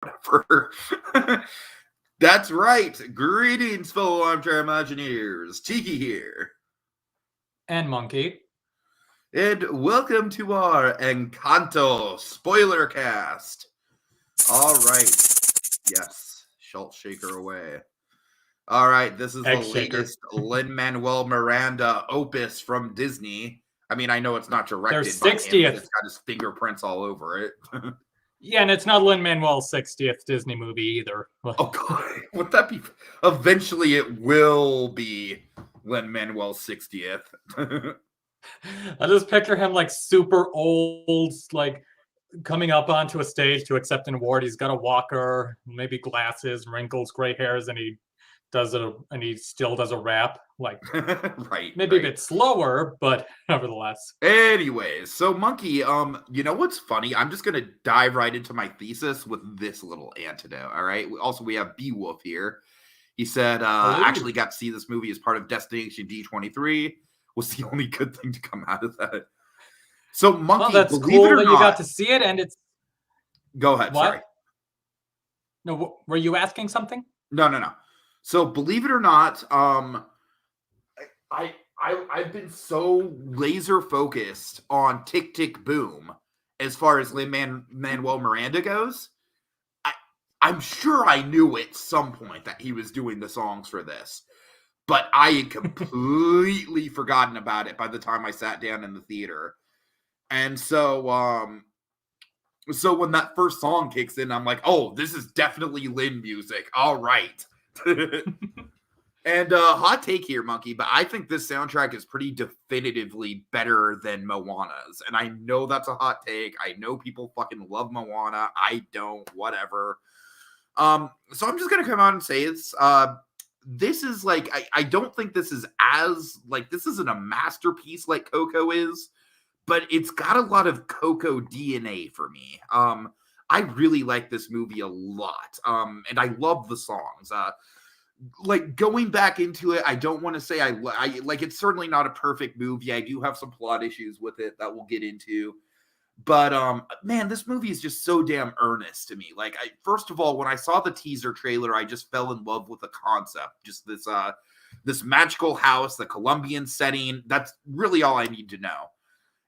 whatever. That's right. Greetings, fellow armchair Imagineers. Tiki here. And Monkey. And welcome to our Encanto Spoilercast. All right. Yes. Schultz shaker away. All right. This is Egg the shaker. latest Lin Manuel Miranda opus from Disney. I mean, I know it's not directed Their by him, 60th. but it's got his fingerprints all over it. Yeah, and it's not Lin Manuel's 60th Disney movie either. Oh God, would that be? Eventually, it will be Lin Manuel's 60th. I just picture him like super old, like coming up onto a stage to accept an award. He's got a walker, maybe glasses, wrinkles, gray hairs, and he still does a rap. Like right, maybe right. a bit slower, but nevertheless. Anyways, so Monkey, you know what's funny? I'm just gonna dive right into my thesis with this little antidote. All right. Also, we have Beowulf here. He said, actually got to see this movie as part of Destination D23. Was the only good thing to come out of that. So, Monkey, well, that's believe cool it or that not, you got to see it, and it's. Go ahead. What? Sorry. No, were you asking something? No. So, believe it or not, I've been so laser focused on Tick Tick Boom as far as Lin Manuel Miranda goes. I'm sure I knew at some point that he was doing the songs for this, but I had completely forgotten about it by the time I sat down in the theater. And so when that first song kicks in, I'm like, oh, this is definitely Lin music. All right. And hot take here, Monkey, but I think this soundtrack is pretty definitively better than Moana's. And I know that's a hot take. I know people fucking love Moana. I don't, whatever. So I'm just going to come out and say it's, this is like, I don't think this is as, like, this isn't a masterpiece like Coco is, but it's got a lot of Coco DNA for me. I really like this movie a lot. And I love the songs. Like going back into it, I don't want to say I like it's certainly not a perfect movie. I do have some plot issues with it that we'll get into. But man, this movie is just so damn earnest to me. Like first of all, when I saw the teaser trailer, I just fell in love with the concept. Just this magical house, the Colombian setting. That's really all I need to know.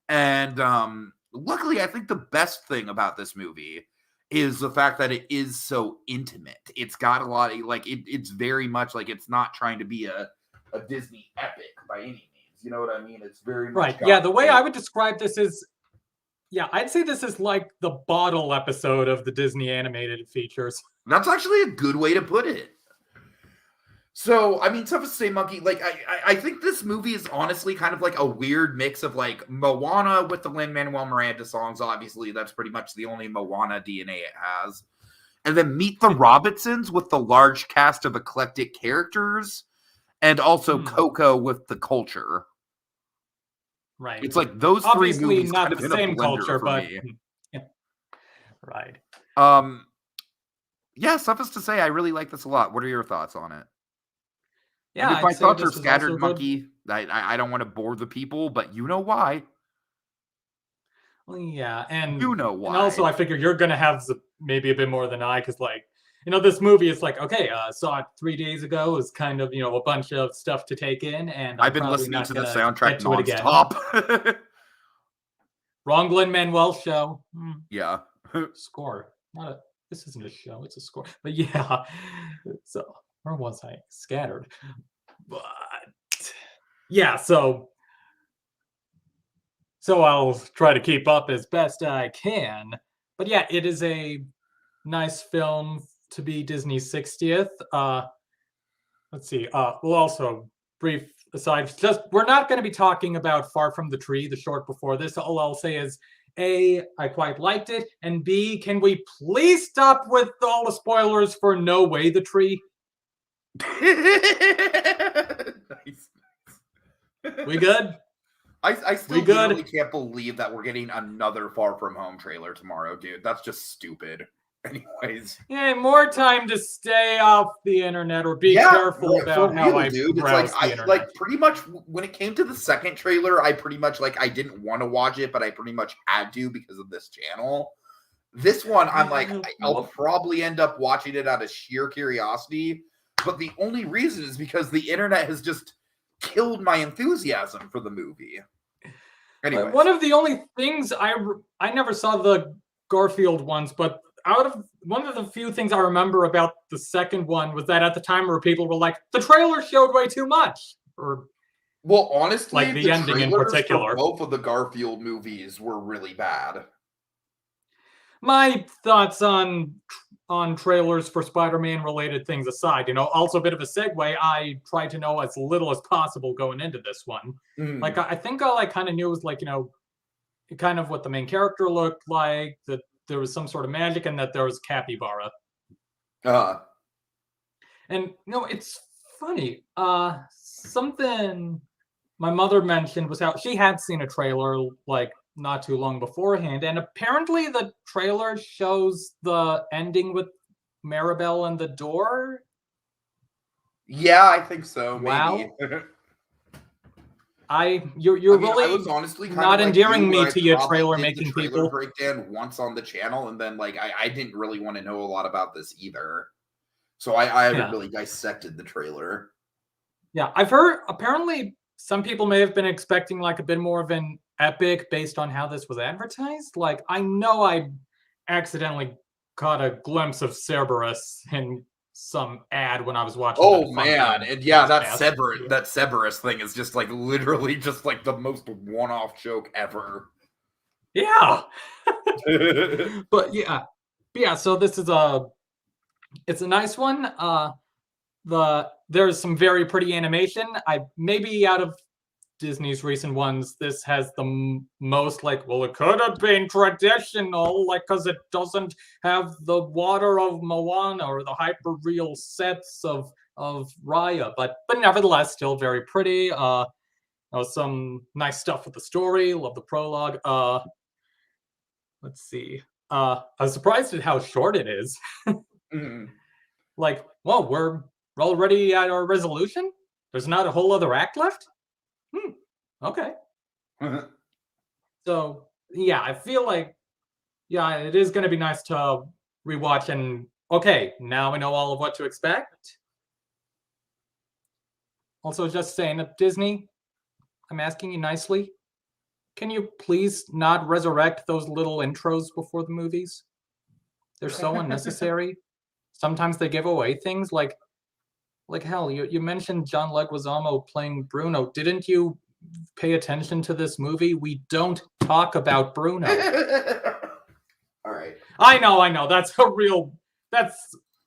And luckily, I think the best thing about this movie is the fact that it is so intimate. It's got a lot of, like, it's very much like it's not trying to be a Disney epic by any means. You know what I mean? It's very much right. Yeah, the way I would describe this is, yeah, I'd say this is like the bottle episode of the Disney animated features. That's actually a good way to put it. So, I mean, tough to say, Monkey, like, I think this movie is honestly kind of like a weird mix of, like, Moana with the Lin Manuel Miranda songs. Obviously, that's pretty much the only Moana DNA it has. And then Meet the Robinsons with the large cast of eclectic characters. And also Coco with the culture. Right. It's like those obviously three movies not kind of the in a same blender culture, for but me. Yeah. Right. Yeah, suffice to say, I really like this a lot. What are your thoughts on it? Yeah, and if my thoughts are scattered, Monkey, I don't want to bore the people, but you know why. Well, yeah, and you know why. And also, I figure you're gonna have maybe a bit more than I, because like, you know, this movie is like, okay, saw it 3 days ago. Is kind of, you know, a bunch of stuff to take in, and I've been listening to the soundtrack nonstop. Wrong Lin Manuel show. Yeah. Score. This isn't a show, it's a score. But yeah. So where was I? Scattered. But yeah, so I'll try to keep up as best I can. But yeah, it is a nice film to be Disney's 60th. Let's see. We'll also brief aside. Just we're not going to be talking about Far From the Tree, the short before this. All I'll say is, A, I quite liked it, and B, can we please stop with all the spoilers for No Way the Tree? Nice. We good? I still literally can't believe that we're getting another Far From Home trailer tomorrow, dude. That's just stupid. Anyways. Yeah, more time to stay off the internet or be careful about how I browse the internet. Like, pretty much, when it came to the second trailer, I pretty much, like, I didn't want to watch it, but I pretty much had to because of this channel. This one, I'm like, I'll probably end up watching it out of sheer curiosity, but the only reason is because the internet has just killed my enthusiasm for the movie. Anyway, one of the only things I never saw the Garfield ones, but out of one of the few things I remember about the second one was that at the time where people were like, the trailer showed way too much, or well, honestly, like the the ending in trailers particular. for both of the Garfield movies were really bad. My thoughts on trailers for Spider-Man related things aside, also a bit of a segue, I tried to know as little as possible going into this one. Like, I think all I kind of knew was, like, kind of what the main character looked like, that there was some sort of magic, and that there was capybara. And, it's funny. Something my mother mentioned was how she had seen a trailer, like, not too long beforehand, and apparently the trailer shows the ending with Maribel and the door. Yeah, I think so. Wow. Maybe. You're really, I was honestly kind not of endearing me to your trailer making trailer people. breakdown once on the channel, and then like I didn't really want to know a lot about this either, so I haven't really dissected the trailer. Yeah, I've heard apparently some people may have been expecting like a bit more of an epic based on how this was advertised. Like, I know I accidentally caught a glimpse of Cerberus in some ad when I was watching. Oh man, and yeah, that Cerberus thing is just like literally just like the most one-off joke ever. Yeah. But yeah, so this is it's a nice one. There's some very pretty animation. Maybe out of Disney's recent ones, this has the most, like, well, it could have been traditional, like, because it doesn't have the water of Moana or the hyper real sets of Raya, but nevertheless still very pretty. Some nice stuff with the story. Love the prologue. Let's see. I was surprised at how short it is. Like, well, we're already at our resolution? There's not a whole other act left? Okay. So, yeah, I feel like, it is going to be nice to rewatch and, okay, now we know all of what to expect. Also, just saying, at Disney, I'm asking you nicely, can you please not resurrect those little intros before the movies? They're so unnecessary. Sometimes they give away things like hell, you mentioned John Leguizamo playing Bruno. Didn't you pay attention to this movie? We don't talk about Bruno. All right. I know. That's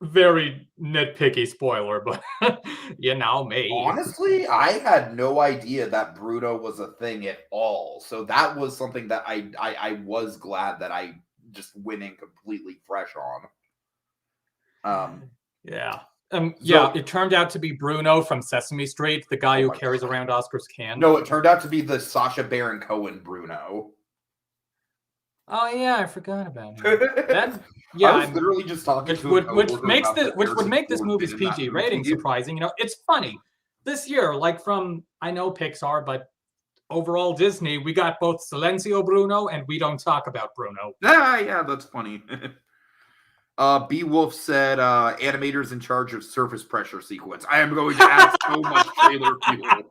very nitpicky spoiler, but me. Honestly, I had no idea that Bruno was a thing at all. So that was something that I was glad that I just went in completely fresh on. It turned out to be Bruno from Sesame Street, the guy who carries around Oscar's can. No, it turned out to be the Sacha Baron Cohen Bruno. Oh yeah, I forgot about him. I was literally just talking to him, which would make this movie's PG rating surprising. It's funny. This year, like, from, I know Pixar, but overall Disney, we got both Silencio Bruno and We Don't Talk About Bruno. Yeah, that's funny. B-Wolf said, animators in charge of surface pressure sequence. I am going to add so much trailer fuel.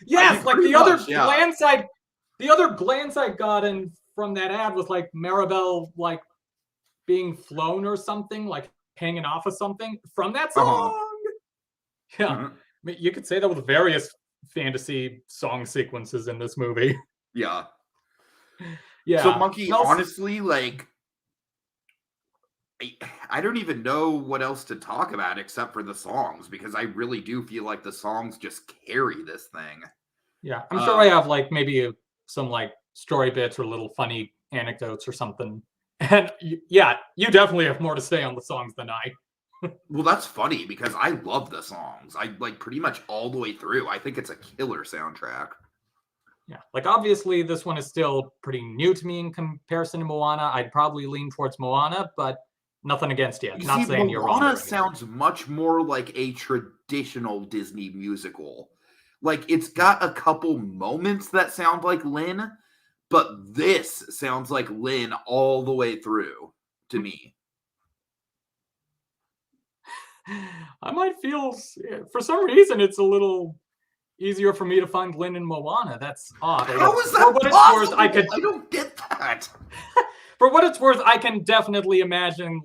Yes, like the other glance I got in from that ad was like Maribel, like, being flown or something, like hanging off of something from that song. Yeah. I mean, you could say that with various fantasy song sequences in this movie. Yeah. So, Monkey, honestly, like, I don't even know what else to talk about except for the songs, because I really do feel like the songs just carry this thing. Yeah, I'm sure I have, like, maybe some, like, story bits or little funny anecdotes or something. And yeah, you definitely have more to say on the songs than I. Well, that's funny because I love the songs. I like pretty much all the way through. I think it's a killer soundtrack. Yeah, like, obviously this one is still pretty new to me in comparison to Moana. I'd probably lean towards Moana, but nothing against you. Not saying you're wrong. Moana sounds much more like a traditional Disney musical. Like, it's got a couple moments that sound like Lin, But this sounds like Lin all the way through to me. I might feel, for some reason, it's a little easier for me to find Lin and Moana. That's odd. How is that for what possible? It's worth, I don't get that. For what it's worth, I can definitely imagine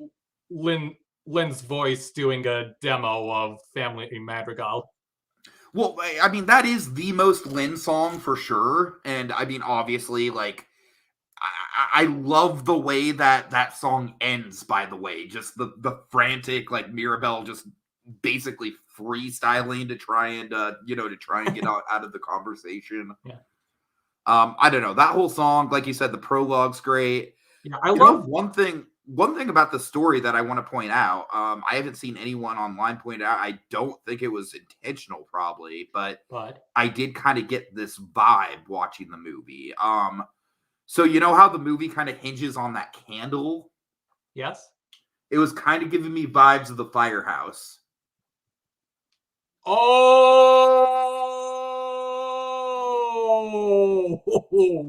Lin's voice doing a demo of Family Madrigal. Well, I mean, that is the most Lin song for sure. And I mean, obviously, like, I love the way that song ends, by the way. Just the frantic, like, Mirabelle just basically freestyling to try and, get out of the conversation. Yeah. I don't know. That whole song, like you said, the prologue's great. Yeah, I love one thing about the story that I want to point out. I haven't seen anyone online point out. I don't think it was intentional, probably, but I did kind of get this vibe watching the movie. So you know how the movie kind of hinges on that candle? Yes. It was kind of giving me vibes of the firehouse. Oh,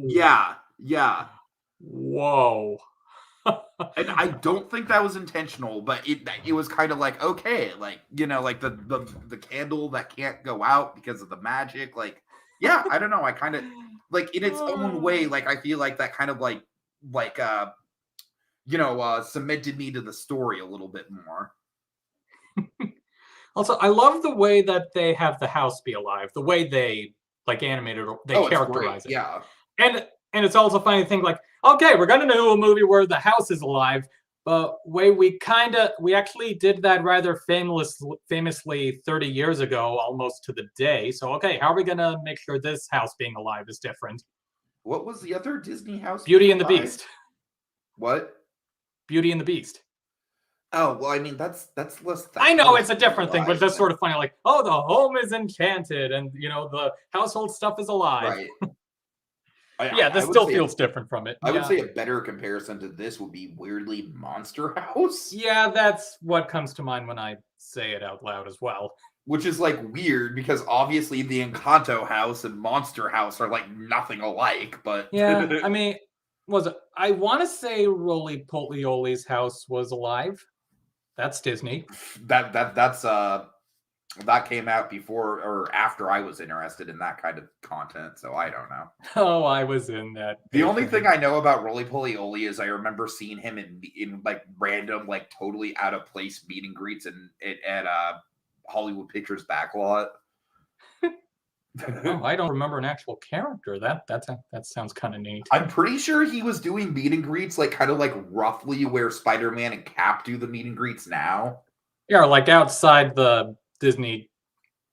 yeah. Whoa. And I don't think that was intentional, but it was kind of like, okay, like, like the candle that can't go out because of the magic. Like, yeah, I don't know. I kind of like in its own way, like I feel like that kind of cemented me to the story a little bit more. Also, I love the way that they have the house be alive, the way they animated or they characterize it. Yeah. And it's also funny to think like, okay, we're gonna do a movie where the house is alive, but we actually did that rather famously 30 years ago, almost to the day. So okay, how are we gonna make sure this house being alive is different? What was the other Disney house? Beauty and the Beast. What? Beauty and the Beast. Oh, well, I mean, that's less. I know it's a different thing, but it's just sort of funny. Like, oh, the home is enchanted, and the household stuff is alive. Right. This still feels different from it. I would say a better comparison to this would be weirdly Monster House. Yeah, that's what comes to mind when I say it out loud as well. Which is like weird because obviously the Encanto House and Monster House are like nothing alike. But yeah, I mean, I want to say Roly Polioli's house was alive. That's Disney. That came out before or after I was interested in that kind of content, so I don't know. Oh, I was in that. The only thing I know about Roly Polioli is I remember seeing him in like random, like totally out of place meet and greets at Hollywood Pictures backlot. Oh, I don't remember an actual character. That sounds kind of neat. I'm pretty sure he was doing meet and greets, like kind of like roughly where Spider-Man and Cap do the meet and greets now. Yeah, like outside the Disney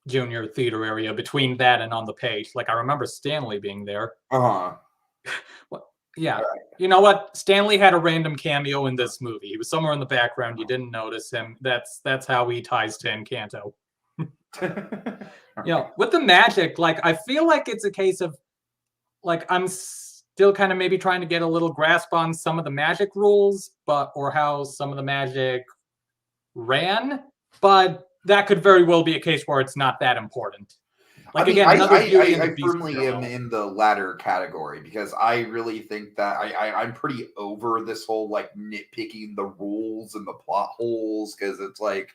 Junior Theater area, between that and on the page. Like I remember Stanley being there. Well, yeah. Right. You know what? Stanley had a random cameo in this movie. He was somewhere in the background. You didn't notice him. That's how he ties to Encanto. With the magic, like I feel like it's a case of like I'm still kind of maybe trying to get a little grasp on some of the magic rules, or how some of the magic ran, but that could very well be a case where it's not that important. Like I firmly am in the latter category because I really think that I'm pretty over this whole like nitpicking the rules and the plot holes because it's like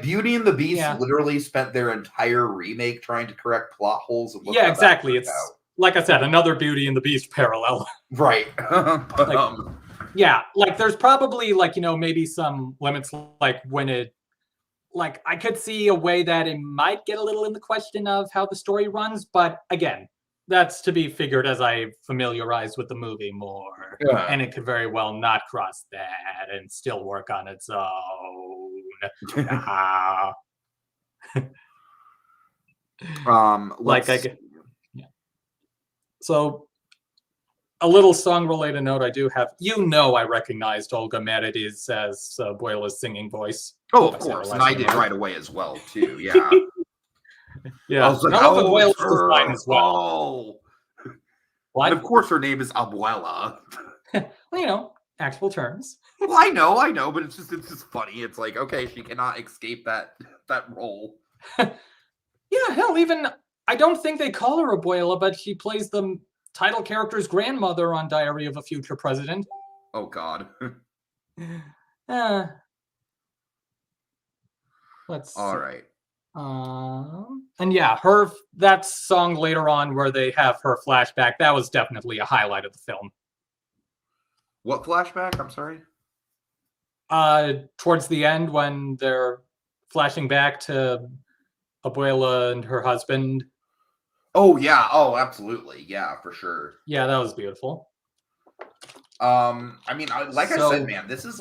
Beauty and the Beast literally spent their entire remake trying to correct plot holes. And exactly. It's like I said, another Beauty and the Beast parallel. Right. Like there's probably maybe some limits like when it. Like, I could see a way that it might get a little in the question of how the story runs, but again, that's to be figured as I familiarize with the movie more. Yeah. And it could very well not cross that and still work on its own. So, a little song-related note I do have. I recognized Olga Merediz as Abuela's singing voice. Oh, of course. And I did right away as well, too. Yeah. Yeah. I was like, Abuela's design as well. What? And of course her name is Abuela. Well, actual terms. Well, I know, but it's just funny. It's like, okay, she cannot escape that role. Yeah, hell, even I don't think they call her Abuela, but she plays the title character's grandmother on Diary of a Future President. Oh God. uh, let's All see. right. And yeah, that song later on where they have her flashback, that was definitely a highlight of the film. What flashback? I'm sorry. Towards the end when they're flashing back to Abuela and her husband. Oh yeah. Oh, absolutely. Yeah, for sure. Yeah, that was beautiful. I mean, like I said, man, this is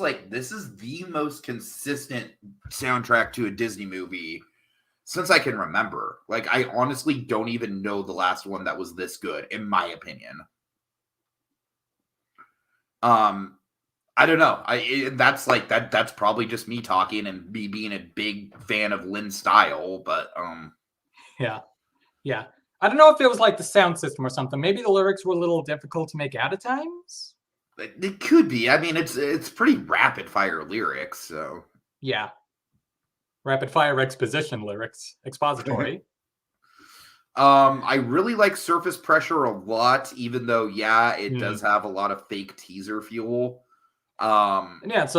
the most consistent soundtrack to a Disney movie since I can remember. Like, I honestly don't even know the last one that was this good, in my opinion. I don't know. That's probably just me talking and me being a big fan of Lin's style, but yeah. I don't know if it was like the sound system or something. Maybe the lyrics were a little difficult to make out at times. It could be. I mean, it's pretty rapid fire lyrics, so yeah. Rapid fire exposition lyrics, expository. I really like Surface Pressure a lot, even though it does have a lot of fake teaser fuel. Yeah, it's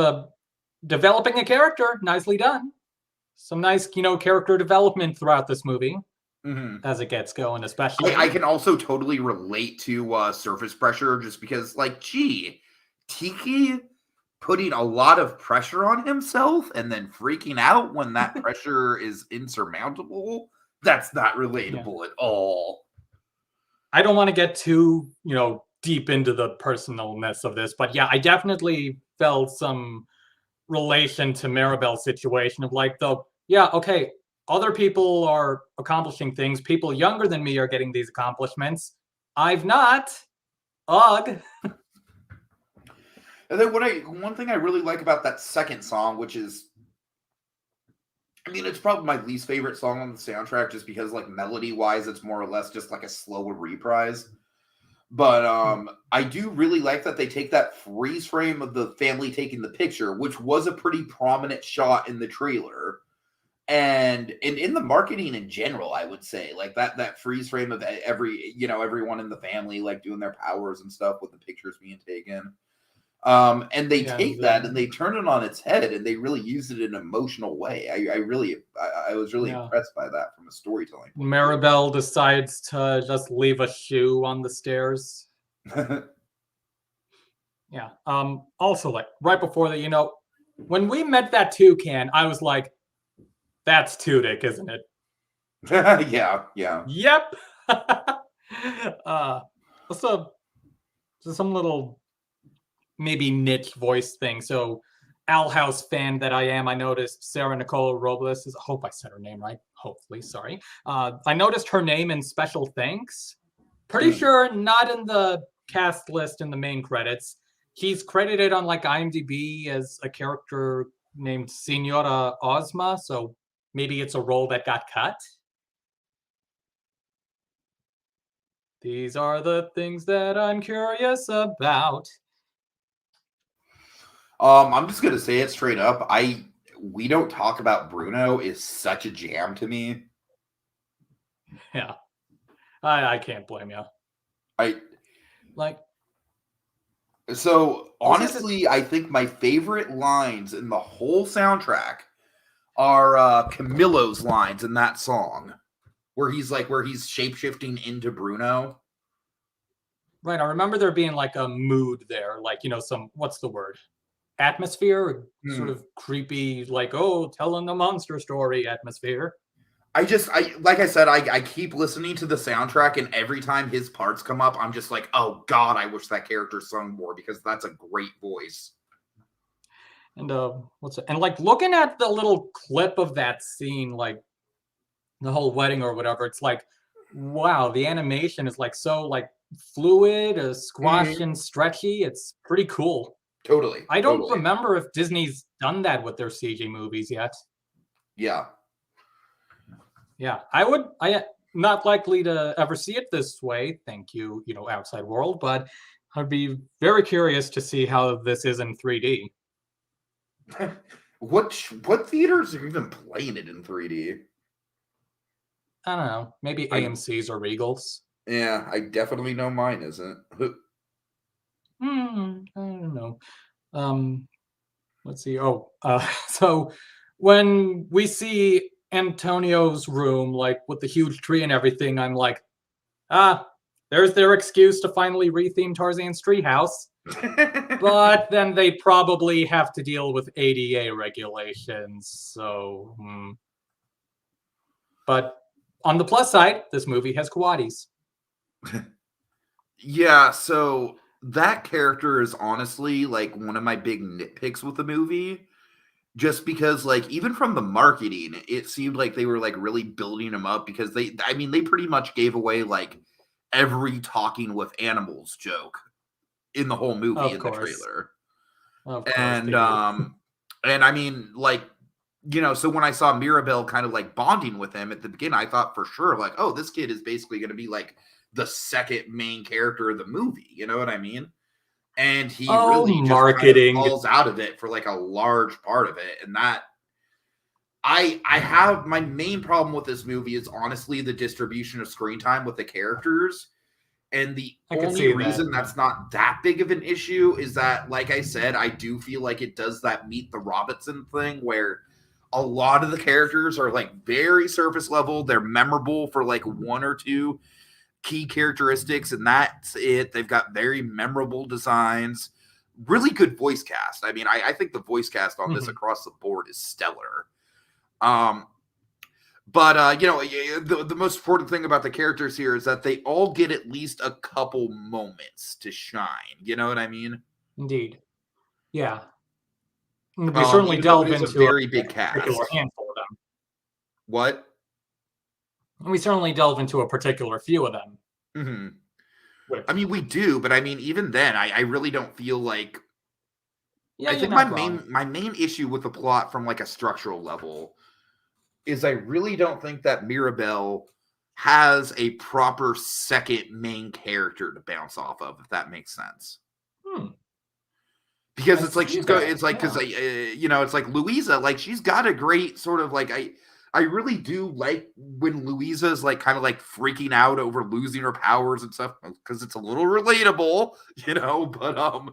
developing a character, nicely done. Some nice, character development throughout this movie as it gets going, especially. I can also totally relate to Surface Pressure just because, Tiki putting a lot of pressure on himself and then freaking out when that pressure is insurmountable. That's not relatable at all. I don't want to get too, deep into the personalness of this, but yeah, I definitely felt some relation to Maribel's situation of okay, other people are accomplishing things. People younger than me are getting these accomplishments. I've not. Ugh. And then one thing I really like about that second song, which is, I mean, it's probably my least favorite song on the soundtrack, just because melody-wise, it's more or less just like a slower reprise. But I do really like that they take that freeze frame of the family taking the picture, which was a pretty prominent shot in the trailer. And in the marketing in general, I would say that freeze frame of everyone in the family doing their powers and stuff with the pictures being taken. And they take that and they turn it on its head and they really use it in an emotional way. I was really impressed by that from a storytelling point. Maribel decides to just leave a shoe on the stairs. Yeah. Also, right before that, when we met that toucan, I was like, that's Tudyk, isn't it? Yeah. Yep. Also, some little maybe niche voice thing. So, Owl House fan that I am, I noticed Sarah Nicole Robles I hope I said her name right. Hopefully, sorry. I noticed her name in special thanks. Pretty sure not in the cast list in the main credits. He's credited on IMDb as a character named Senora Ozma, so maybe it's a role that got cut. These are the things that I'm curious about. I'm just gonna say it straight up. We Don't Talk About Bruno is such a jam to me. Yeah, I can't blame you. So honestly, I think my favorite lines in the whole soundtrack are Camillo's lines in that song, where he's shape-shifting into Bruno. Right, I remember there being a mood there, some, what's the word? Atmosphere, sort of creepy, telling the monster story atmosphere. Like I said, I keep listening to the soundtrack, and every time his parts come up, I'm just like, oh God, I wish that character sung more, because that's a great voice. And looking at the little clip of that scene, the whole wedding or whatever, it's wow, the animation is so fluid, squashed and stretchy. It's pretty cool. Totally. I don't remember if Disney's done that with their CG movies yet. Yeah. Yeah, I not likely to ever see it this way. Thank you, outside world, but I'd be very curious to see how this is in 3D. What theaters are even playing it in 3D? I don't know. Maybe AMC's or Regals. Yeah, I definitely know mine isn't. I don't know. Let's see. Oh, so when we see Antonio's room, like with the huge tree and everything, I'm like, ah, there's their excuse to finally retheme Tarzan's treehouse. But then they probably have to deal with ADA regulations. So, but on the plus side, this movie has quaddies. Yeah, so that character is honestly like one of my big nitpicks with the movie. Just because, like, even from the marketing, it seemed like they were like really building him up because they pretty much gave away like every talking with animals joke in the whole movie Of in the course. trailer. Of course And they do. and I mean, like, so when I saw Mirabelle kind of like bonding with him at the beginning, I thought for sure, like, oh, this kid is basically going to be like the second main character of the movie. You know what I mean? And he Oh, really just kind of marketing. falls out of it for like a large part of it. And that I have my main problem with this movie is honestly the distribution of screen time with the characters. And the I could only see that. reason that's not that big of an issue is that, like I said, I do feel like it does that Meet the Robinson thing where a lot of the characters are like very surface level. They're memorable for like one or two key characteristics, and that's it. They've got very memorable designs, really good voice cast. I mean, I think the voice cast on this across the board is stellar. But the most important thing about the characters here is that they all get at least a couple moments to shine. You know what I mean? Indeed. Yeah. We certainly Even though it delve is a into a very big particular cast. handful of them. What? We certainly delve into a particular few of them. Mm-hmm. Which, I mean, we do, but I mean, even then, I really don't feel like. yeah, I you're think my not wrong. main issue with the plot from like a structural level is I really don't think that Mirabelle has a proper second main character to bounce off of, if that makes sense. Because I it's like see she's going, that. it's like, Yeah. because it's like Louisa, like she's got a great sort of like, I really do like when Louisa's like kind of like freaking out over losing her powers and stuff because it's a little relatable, but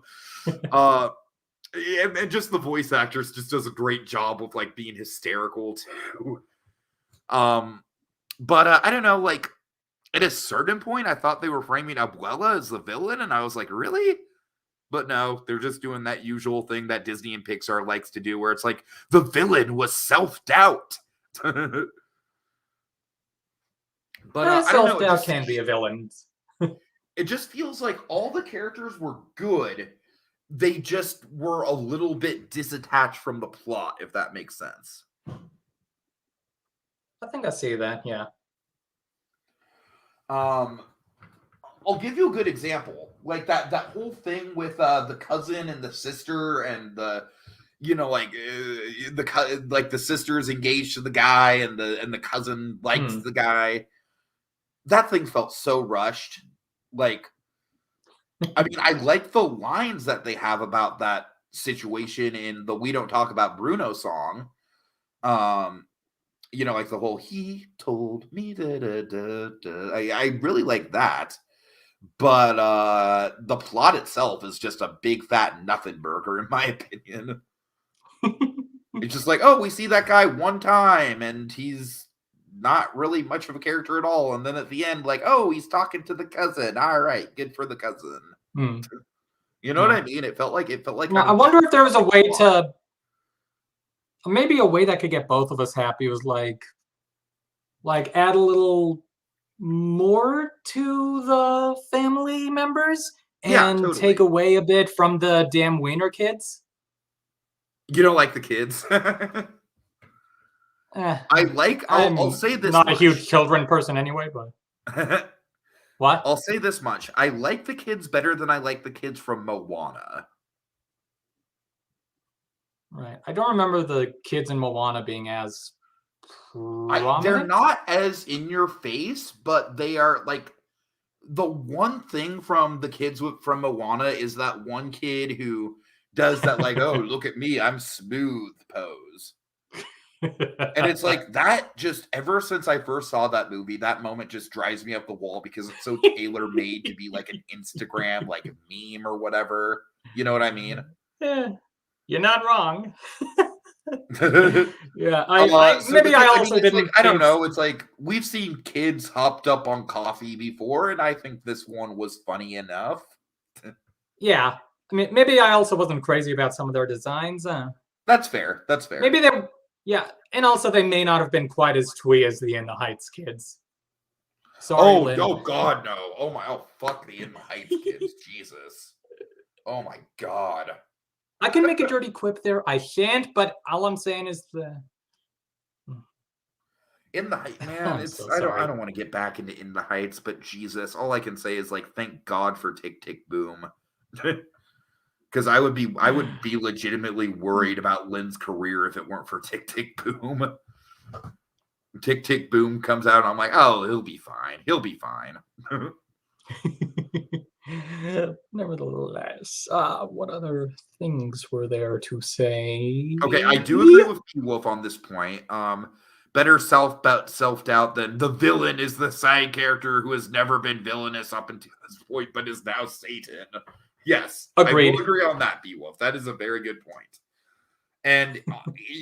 and just the voice actress just does a great job of like being hysterical too. But I don't know, like at a certain point, I thought they were framing Abuela as the villain, and I was like, really? But no, they're just doing that usual thing that Disney and Pixar likes to do, where it's like the villain was self-doubt. But I don't know. Self-doubt can be a villain. It just feels like all the characters were good. They just were a little bit disattached from the plot, if that makes sense. I think I see that, yeah. I'll give you a good example. Like that whole thing with the cousin and the sister and the the sister is engaged to the guy and the cousin likes the guy. That thing felt so rushed. Like, I mean, I like the lines that they have about that situation in the "We Don't Talk About Bruno" song. Like the whole "he told me da da da da." I really like that. But the plot itself is just a big fat nothing burger, in my opinion. It's just like, oh, we see that guy one time, and he's not really much of a character at all. And then at the end, like, oh, he's talking to the cousin. All right, good for the cousin. You know what I mean? It felt like Now, I wonder if there was a way to, maybe a way that could get both of us happy was like add a little more to the family members and totally. take away a bit from the damn wiener kids. You don't like the kids? I'll say this not much. A huge children person anyway, but what? I'll say this much. I like the kids better than I like the kids from Moana. Right. I don't remember the kids in Moana being as prominent. They're not as in your face, but they are like the one thing from the kids from Moana is that one kid who does that like, oh, look at me, I'm smooth pose. And And it's like that just ever since I first saw that movie, that moment just drives me up the wall because it's so tailor-made to be like an Instagram, like a meme or whatever. You know what I mean? Yeah, you're not wrong. Yeah, So maybe I mean, also it's like, didn't I don't think. know. It's like we've seen kids hopped up on coffee before, and I think this one was funny enough. Yeah, I mean, maybe I also wasn't crazy about some of their designs. That's fair. That's fair. Maybe they, yeah, and also they may not have been quite as twee as the In the Heights kids. Sorry, Oh, Lin. no, God, no. Oh, fuck the In the Heights kids. Jesus. Oh, my God. I can make a dirty quip there. I shan't, but all I'm saying is the In the Heights, man. I'm It's so I sorry. don't want to get back into In the Heights, but Jesus, all I can say is like, thank God for Tick Tick Boom. Because I would be legitimately worried about Lynn's career if it weren't for Tick Tick Boom. Tick Tick Boom comes out, and I'm like, oh, he'll be fine. He'll be fine. Nevertheless, what other things were there to say? Okay, I do agree with P-Wolf on this point. Better self-doubt than the villain is the side character who has never been villainous up until this point, but is now Satan. Yes, Agreed. I will agree on that, P-Wolf. That is a very good point. And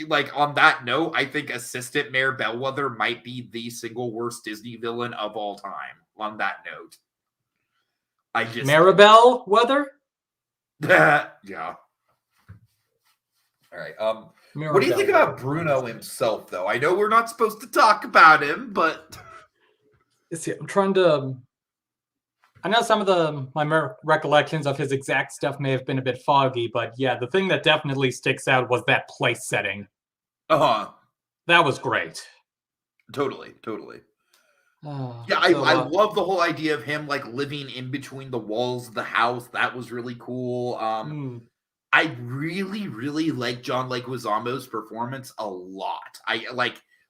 like on that note, I think Assistant Mayor Bellwether might be the single worst Disney villain of all time. On that note, I just Maribel Weather. yeah. All right. Mirabelle What do you think about Bruno himself, though? I know we're not supposed to talk about him, but Let's see, I'm trying to. I know some of my recollections of his exact stuff may have been a bit foggy, but yeah, the thing that definitely sticks out was that place setting. That was great. Totally. Yeah, I love the whole idea of him like living in between the walls of the house. That was really cool. I really like John Leguizamo's performance a lot.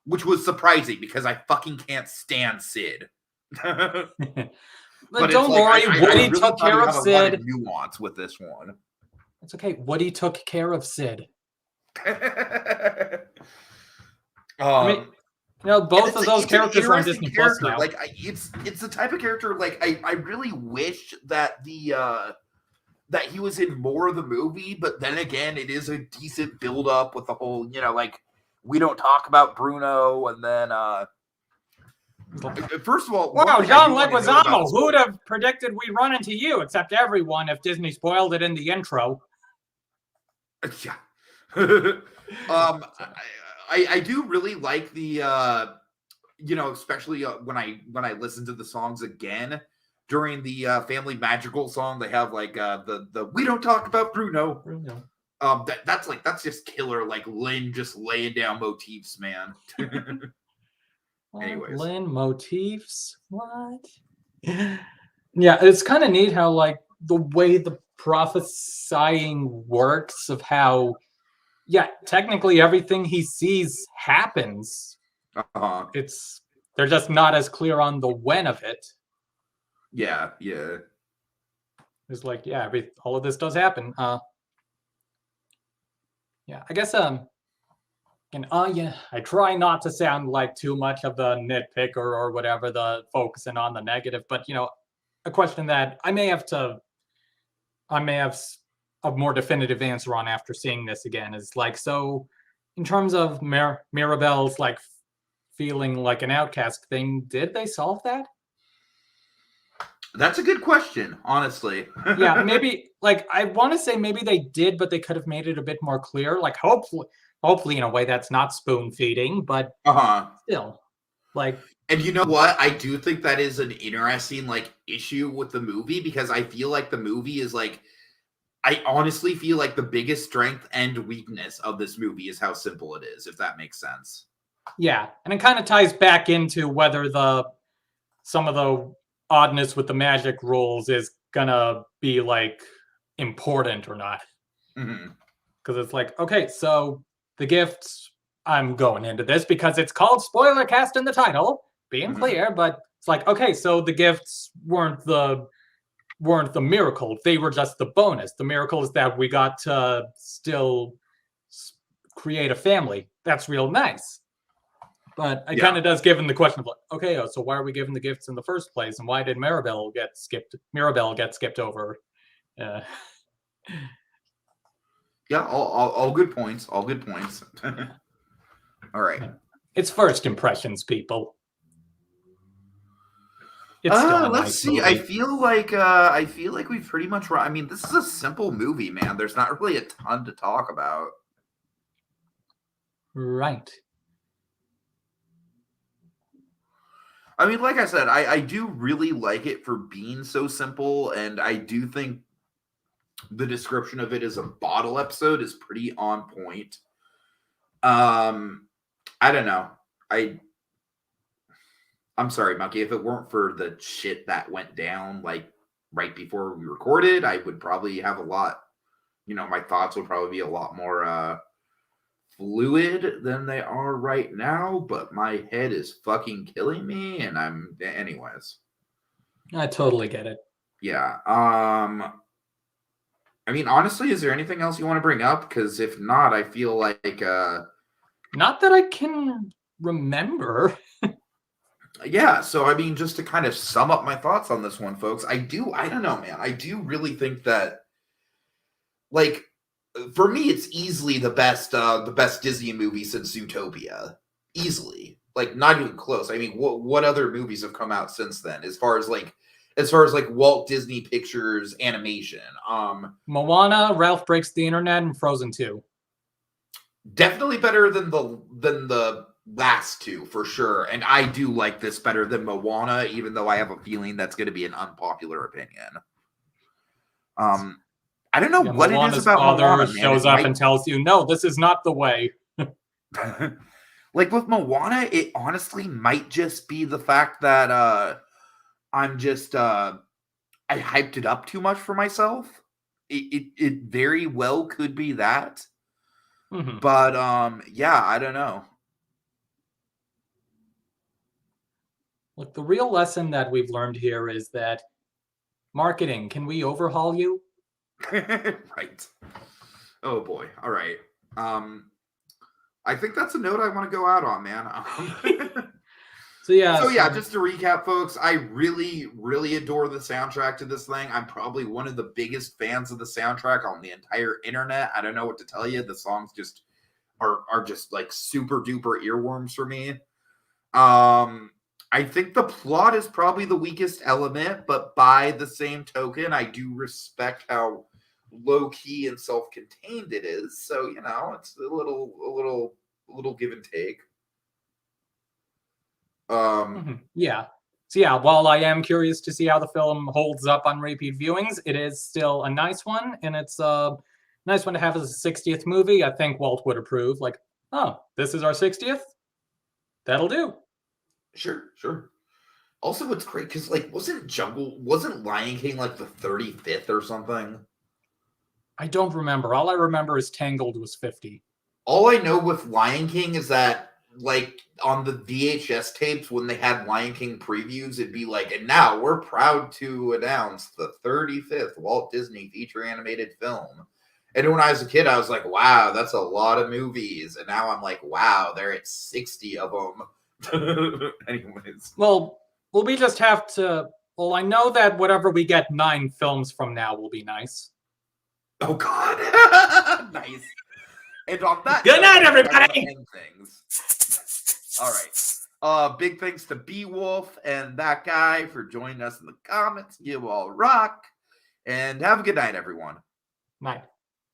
Which was surprising because I fucking can't stand Sid. But don't worry, Woody took care of Sid. A lot of nuance with this one. It's okay. Woody took care of Sid. I mean, both of those characters are on Disney Plus now. Like, it's the type of character. Like, I really wish that that he was in more of the movie. But then again, it is a decent build up with the whole, like we don't talk about Bruno, and then first of all, wow, John Leguizamo, who would have predicted we'd run into you, except everyone, if Disney spoiled it in the intro. Yeah. I do really like the especially when I listen to the songs again during the Family Magical song, they have like the we don't talk about Bruno. That's just killer, like Lin just laying down motifs, man. Anyways, Lin motifs, what? Yeah, it's kind of neat how like the way the prophesying works of how, yeah, technically everything he sees happens. They're just not as clear on the when of it. Yeah. It's like, yeah, all of this does happen. Yeah, I guess and yeah, I try not to sound like too much of the nitpicker or whatever, the focusing on the negative, but a question that I may have a more definitive answer on after seeing this again is like, so in terms of Mirabelle's like feeling like an outcast thing, did they solve that? That's a good question, honestly. Yeah, maybe like I want to say maybe they did, but they could have made it a bit more clear. Like hopefully in a way that's not spoon feeding, but still, like. And you know what? I do think that is an interesting like issue with the movie, because I feel like the movie is like, I honestly feel like the biggest strength and weakness of this movie is how simple it is, if that makes sense. Yeah, and it kind of ties back into whether some of the oddness with the magic rules is gonna be like important or not. Because it's like, okay, so the gifts, I'm going into this because it's called Spoilercast in the title, being clear, but it's like, okay, so the gifts weren't the miracle, they were just the bonus. The miracle is that we got to still create a family. That's real nice. But it kind of does give him the question of like, okay, so why are we giving the gifts in the first place, and why did Mirabelle get skipped over? Yeah, all good points. All good points. All right. It's first impressions, people. It's still a let's nice see. movie. I feel like we've pretty much. I mean, this is a simple movie, man. There's not really a ton to talk about. Right. I mean, like I said, I do really like it for being so simple, and I do think the description of it as a bottle episode is pretty on point. I don't know. I'm sorry, Monkey. If it weren't for the shit that went down like right before we recorded, I would probably have a lot. My thoughts would probably be a lot more fluid than they are right now. But my head is fucking killing me, and anyways. I totally get it. Yeah. I mean, honestly, is there anything else you want to bring up? Because if not, I feel like not that I can remember. Yeah, so I mean, just to kind of sum up my thoughts on this one, folks, I don't know, man. I do really think that, like, for me, it's easily the best Disney movie since Zootopia. Easily. Like, not even close. I mean, what other movies have come out since then, as far as Walt Disney Pictures animation? Moana, Ralph Breaks the Internet, and Frozen 2. Definitely better than the last two, for sure. And I do like this better than Moana, even though I have a feeling that's going to be an unpopular opinion. I don't know what Moana's it is about father Moana, man. shows up and tells you, no, this is not the way. Like with Moana, it honestly might just be the fact that I'm just I hyped it up too much for myself. It very well could be that. Mm-hmm. But yeah, I don't know. Look, the real lesson that we've learned here is that marketing, can we overhaul you? Right. Oh boy. All right. I think that's a note I want to go out on, man. So yeah, just to recap, folks, I really, really adore the soundtrack to this thing. I'm probably one of the biggest fans of the soundtrack on the entire internet. I don't know what to tell you. The songs just are just like super duper earworms for me. I think the plot is probably the weakest element, but by the same token, I do respect how low key and self contained it is. So it's a little give and take. Yeah. So yeah, while I am curious to see how the film holds up on repeat viewings, it is still a nice one, and it's a nice one to have as a 60th movie. I think Walt would approve. Like, oh, this is our 60th? That'll do. Sure. Also, what's great, because wasn't Lion King like the 35th or something? I don't remember. All I remember is Tangled was 50. All I know with Lion King is that, like, on the VHS tapes, when they had Lion King previews, it'd be like, and now we're proud to announce the 35th Walt Disney feature animated film. And when I was a kid, I was like, wow, that's a lot of movies. And now I'm like, wow, they're at 60 of them. Anyways. Well, we just have to. Well, I know that whatever we get 9 films from now will be nice. Oh, God. Nice. And on that, good night, everybody. End things. All right. Big thanks to Beowulf and that guy for joining us in the comments. You all rock. And have a good night, everyone. Night.